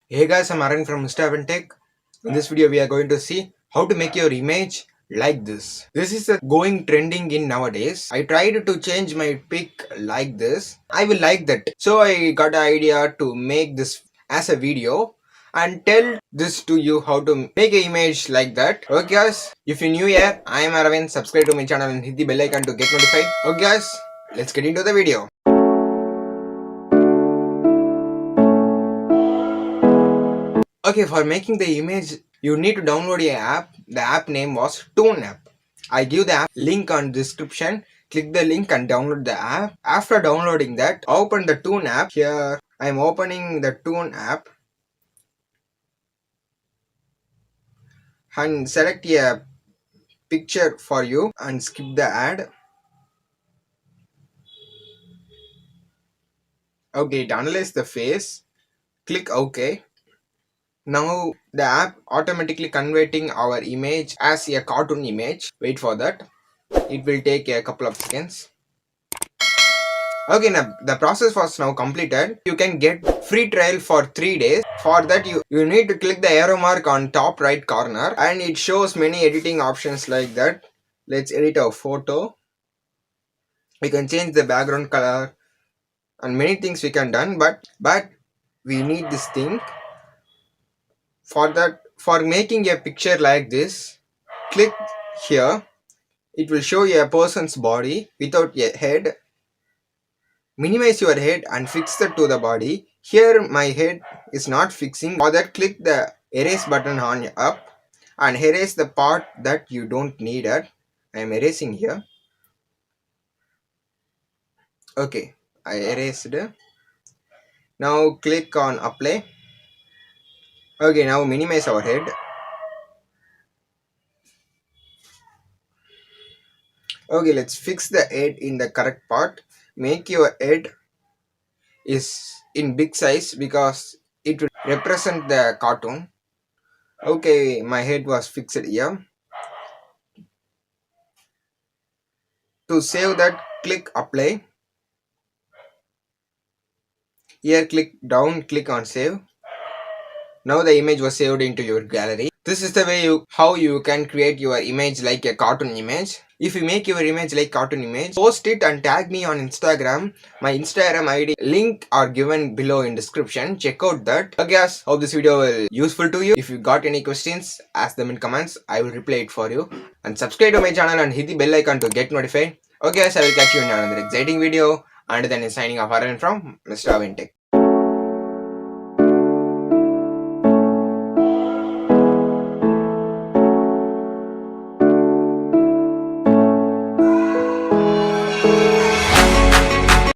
Hey guys, I'm Aaron from Mr. Tech. In this video, we are going to see how to make your image like this. This is a going trending in nowadays. I tried to change my pic like this. I will like that. So I got an idea to make this as a video and tell this to you how to make an image like that. Okay guys, if you're new here, I am Aravind. Subscribe to my channel and hit the bell icon to get notified. Okay guys, let's get into the video. Okay, for making the image, you need to download a app. The app name was Toon app. I give the app link on description. Click the link and download the app. After downloading that, open the Toon app. Here, I am opening the Toon app and select a picture for you and skip the ad. Okay, it analyze the face. Click OK. Now the app automatically converting our image as a cartoon image. Wait for that. It will take a couple of seconds. Okay, now the process was now completed. You can get free trial for 3 days. For that, you need to click the arrow mark on top right corner and it shows many editing options like that. Let's edit a photo. We can change the background color and many things we can done, but we need this thing. For that, for making a picture like this, click here. It will show you a person's body without a head. Minimize your head and fix that to the body. Here my head is not fixing. For that, click the erase button on up and erase the part that you don't need it. I am erasing here. Okay, I erased. Now click on apply. Okay, now minimize our head. Okay, let's fix the head in the correct part. Make your head is in big size because it will represent the cartoon. Okay, my head was fixed here. To save that, click apply. Here click down, click on save. Now the image was saved into your gallery. This is the way how you can create your image like a cartoon image. If you make your image like cartoon image, post it and tag me on Instagram. My Instagram ID link are given below in description. Check out that. Okay guys, hope this video will useful to you. If you got any questions, ask them in comments. I will reply it for you. And subscribe to my channel and hit the bell icon to get notified. Okay guys, I will catch you in another exciting video. And then signing off Aaron from Mr. Tech.